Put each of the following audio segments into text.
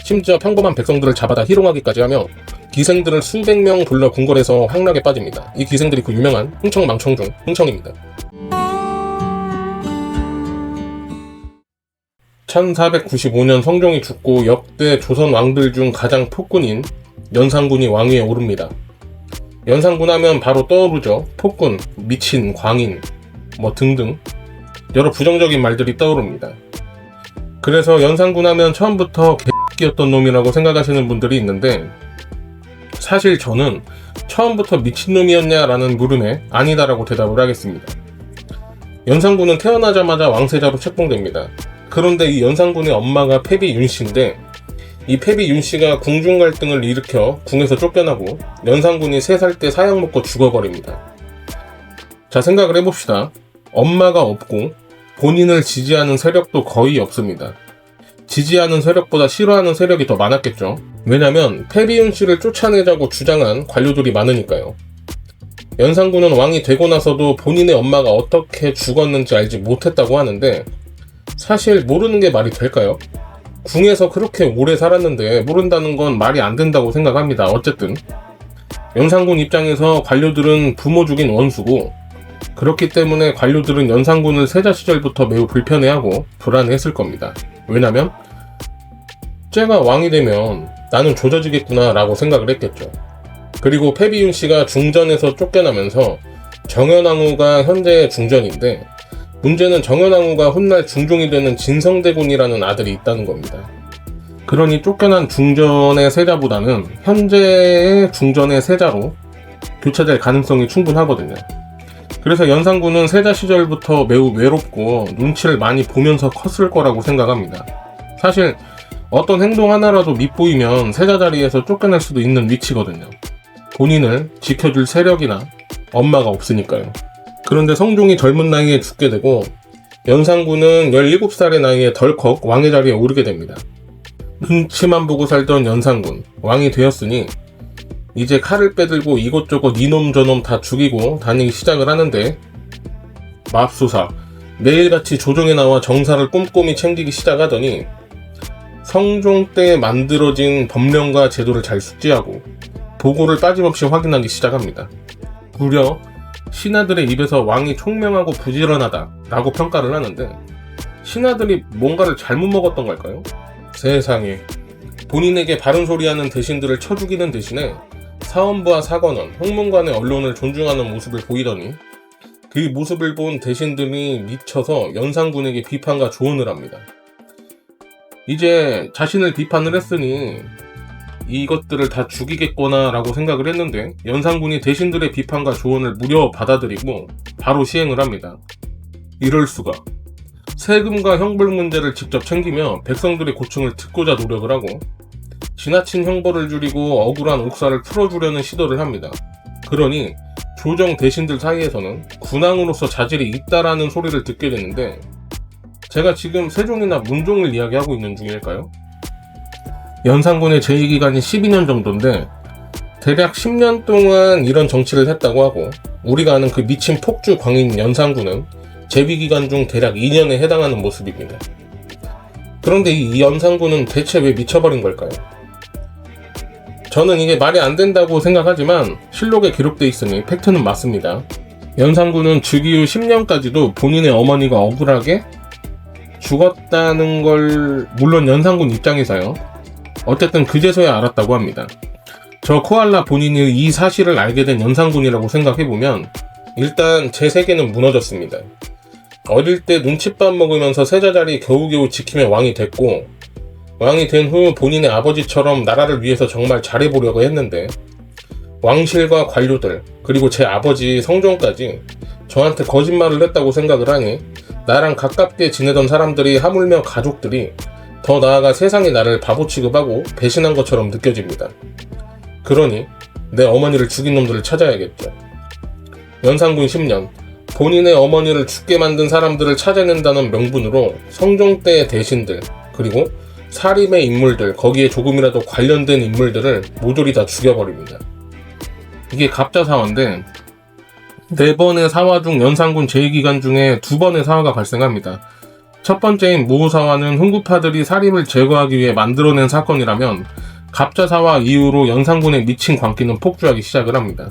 심지어 평범한 백성들을 잡아다 희롱하기까지 하며 기생들을 수백 명 불러 궁궐에서 황락에 빠집니다. 이 기생들이 그 유명한 흥청망청 중 흥청입니다. 1495년 성종이 죽고 역대 조선 왕들 중 가장 폭군인 연산군이 왕위에 오릅니다. 연산군 하면 바로 떠오르죠. 폭군, 미친, 광인, 등등 여러 부정적인 말들이 떠오릅니다. 그래서 연산군 하면 처음부터 개X였던 놈이라고 생각하시는 분들이 있는데, 사실 저는 처음부터 미친놈이었냐라는 물음에 아니다라고 대답을 하겠습니다. 연산군은 태어나자마자 왕세자로 책봉됩니다. 그런데 이 연산군의 엄마가 패비 윤씨인데, 이 패비 윤씨가 궁중 갈등을 일으켜 궁에서 쫓겨나고 연산군이 3살 때 사약 먹고 죽어버립니다. 자, 생각을 해봅시다. 엄마가 없고 본인을 지지하는 세력도 거의 없습니다. 지지하는 세력보다 싫어하는 세력이 더 많았겠죠. 왜냐면 패비 윤씨를 쫓아내자고 주장한 관료들이 많으니까요. 연산군은 왕이 되고 나서도 본인의 엄마가 어떻게 죽었는지 알지 못했다고 하는데, 사실 모르는 게 말이 될까요? 궁에서 그렇게 오래 살았는데 모른다는 건 말이 안 된다고 생각합니다. 어쨌든 연산군 입장에서 관료들은 부모 죽인 원수고, 그렇기 때문에 관료들은 연산군을 세자 시절부터 매우 불편해하고 불안해했을 겁니다. 왜냐면 쟤가 왕이 되면 나는 조져지겠구나 라고 생각을 했겠죠. 그리고 패비윤 씨가 중전에서 쫓겨나면서 정현왕후가 현재 중전인데, 문제는 정현왕후가 훗날 중종이 되는 진성대군이라는 아들이 있다는 겁니다. 그러니 쫓겨난 중전의 세자보다는 현재의 중전의 세자로 교체될 가능성이 충분하거든요. 그래서 연산군은 세자 시절부터 매우 외롭고 눈치를 많이 보면서 컸을 거라고 생각합니다. 사실 어떤 행동 하나라도 밉보이면 세자 자리에서 쫓겨날 수도 있는 위치거든요. 본인을 지켜줄 세력이나 엄마가 없으니까요. 그런데 성종이 젊은 나이에 죽게 되고 연산군은 17살의 나이에 덜컥 왕의 자리에 오르게 됩니다. 눈치만 보고 살던 연산군, 왕이 되었으니 이제 칼을 빼들고 이것저것 이놈 저놈 다 죽이고 다니기 시작을 하는데, 맙소사 매일같이 조정에 나와 정사를 꼼꼼히 챙기기 시작하더니 성종 때 만들어진 법령과 제도를 잘 숙지하고 보고를 빠짐없이 확인하기 시작합니다. 무려 신하들의 입에서 왕이 총명하고 부지런하다 라고 평가를 하는데, 신하들이 뭔가를 잘못 먹었던 걸까요? 세상에, 본인에게 바른 소리하는 대신들을 쳐 죽이는 대신에 사원부와 사관원, 홍문관의 언론을 존중하는 모습을 보이더니 그 모습을 본 대신들이 미쳐서 연산군에게 비판과 조언을 합니다. 이제 자신을 비판을 했으니 이것들을 다 죽이겠거나 라고 생각을 했는데, 연산군이 대신들의 비판과 조언을 무려 받아들이고 바로 시행을 합니다. 이럴 수가. 세금과 형벌 문제를 직접 챙기며 백성들의 고충을 듣고자 노력을 하고, 지나친 형벌을 줄이고 억울한 옥사를 풀어주려는 시도를 합니다. 그러니 조정 대신들 사이에서는 군왕으로서 자질이 있다라는 소리를 듣게 되는데, 제가 지금 세종이나 문종을 이야기하고 있는 중일까요? 연산군의 재위기간이 12년 정도인데 대략 10년 동안 이런 정치를 했다고 하고, 우리가 아는 그 미친 폭주 광인 연산군은 재위기간 중 대략 2년에 해당하는 모습입니다. 그런데 이 연산군은 대체 왜 미쳐버린 걸까요? 저는 이게 말이 안 된다고 생각하지만 실록에 기록돼 있으니 팩트는 맞습니다. 연산군은 즉위 후 10년까지도 본인의 어머니가 억울하게 죽었다는 걸 물론 연산군 입장에서요, 어쨌든 그제서야 알았다고 합니다. 저 코알라 본인이 이 사실을 알게 된 연산군이라고 생각해보면 일단 제 세계는 무너졌습니다. 어릴 때 눈칫밥 먹으면서 세자 자리 겨우겨우 지키며 왕이 됐고, 왕이 된 후 본인의 아버지처럼 나라를 위해서 정말 잘해보려고 했는데, 왕실과 관료들 그리고 제 아버지 성종까지 저한테 거짓말을 했다고 생각을 하니 나랑 가깝게 지내던 사람들이, 하물며 가족들이, 더 나아가 세상이 나를 바보 취급하고 배신한 것처럼 느껴집니다. 그러니 내 어머니를 죽인 놈들을 찾아야겠죠. 연산군 10년, 본인의 어머니를 죽게 만든 사람들을 찾아낸다는 명분으로 성종 때의 대신들 그리고 사림의 인물들, 거기에 조금이라도 관련된 인물들을 모조리 다 죽여버립니다. 이게 갑자사화인데 4번의 사화 중 연산군 재위기간 중에 2번의 사화가 발생합니다. 첫 번째인 모우사화는 훈구파들이 사림을 제거하기 위해 만들어낸 사건이라면 갑자사화 이후로 연산군의 미친 광기는 폭주하기 시작을 합니다.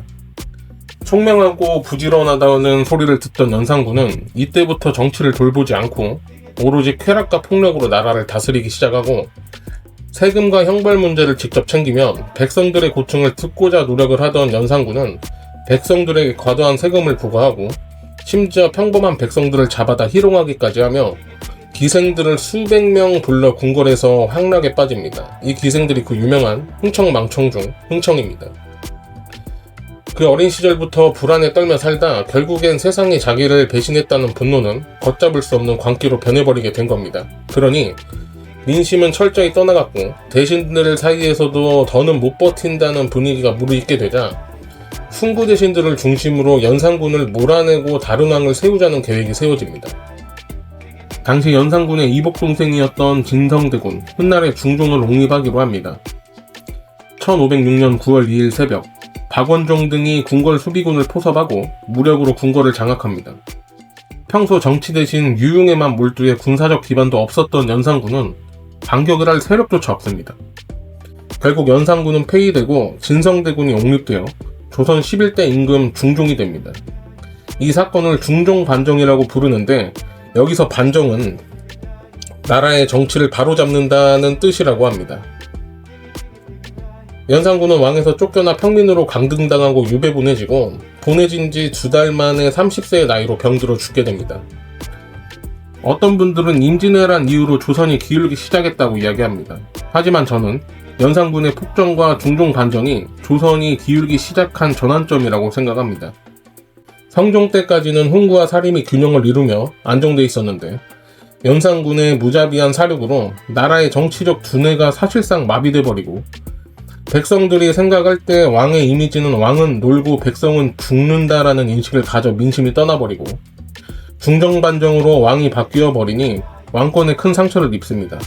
총명하고 부지런하다는 소리를 듣던 연산군은 이때부터 정치를 돌보지 않고 오로지 쾌락과 폭력으로 나라를 다스리기 시작하고 세금과 형벌 문제를 직접 챙기면 백성들의 고충을 듣고자 노력을 하던 연산군은 백성들에게 과도한 세금을 부과하고 심지어 평범한 백성들을 잡아다 희롱하기까지 하며 기생들을 수백 명 불러 궁궐에서 황락에 빠집니다. 이 기생들이 그 유명한 흥청망청 중 흥청입니다. 그 어린 시절부터 불안에 떨며 살다 결국엔 세상이 자기를 배신했다는 분노는 걷잡을 수 없는 광기로 변해버리게 된 겁니다. 그러니 민심은 철저히 떠나갔고 대신들 사이에서도 더는 못 버틴다는 분위기가 무르익게 되자 훈구 대신들을 중심으로 연산군을 몰아내고 다른 왕을 세우자는 계획이 세워집니다. 당시 연산군의 이복동생이었던 진성대군, 훗날의 중종을 옹립하기로 합니다. 1506년 9월 2일 새벽, 박원종 등이 궁궐 수비군을 포섭하고 무력으로 궁궐을 장악합니다. 평소 정치 대신 유용에만 몰두해 군사적 기반도 없었던 연산군은 반격을 할 세력조차 없습니다. 결국 연산군은 폐위되고 진성대군이 옹립되어 조선 11대 임금 중종이 됩니다. 이 사건을 중종반정이라고 부르는데 여기서 반정은 나라의 정치를 바로잡는다는 뜻이라고 합니다. 연산군은 왕에서 쫓겨나 평민으로 강등당하고 유배 보내지고 보내진 지 2달 만에 30세의 나이로 병들어 죽게 됩니다. 어떤 분들은 임진왜란 이후로 조선이 기울기 시작했다고 이야기합니다. 하지만 저는 연산군의 폭정과 중종 반정이 조선이 기울기 시작한 전환점이라고 생각합니다. 성종 때까지는 훈구와 사림이 균형을 이루며 안정돼 있었는데 연산군의 무자비한 사륙으로 나라의 정치적 두뇌가 사실상 마비돼 버리고 백성들이 생각할 때 왕의 이미지는 왕은 놀고 백성은 죽는다라는 인식을 가져 민심이 떠나버리고 중정반정으로 왕이 바뀌어 버리니 왕권에 큰 상처를 입습니다.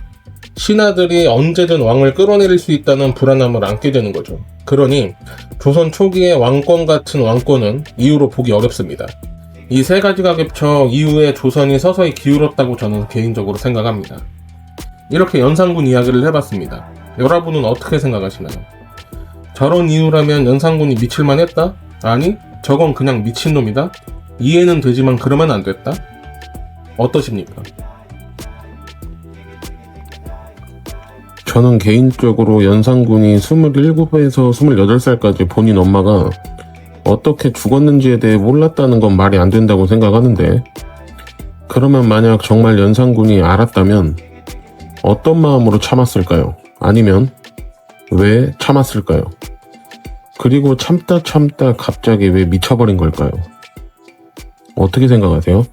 신하들이 언제든 왕을 끌어내릴 수 있다는 불안함을 안게 되는 거죠. 그러니 조선 초기의 왕권 같은 왕권은 이후로 보기 어렵습니다. 이 세 가지가 겹쳐 이후에 조선이 서서히 기울었다고 저는 개인적으로 생각합니다. 이렇게 연산군 이야기를 해봤습니다. 여러분은 어떻게 생각하시나요? 저런 이유라면 연산군이 미칠만 했다? 아니, 저건 그냥 미친놈이다? 이해는 되지만 그러면 안 됐다? 어떠십니까? 저는 개인적으로 연산군이 27에서 28살까지 본인 엄마가 어떻게 죽었는지에 대해 몰랐다는 건 말이 안 된다고 생각하는데, 그러면 만약 정말 연산군이 알았다면 어떤 마음으로 참았을까요? 아니면 왜 참았을까요? 그리고 참다 갑자기 왜 미쳐버린 걸까요? 어떻게 생각하세요?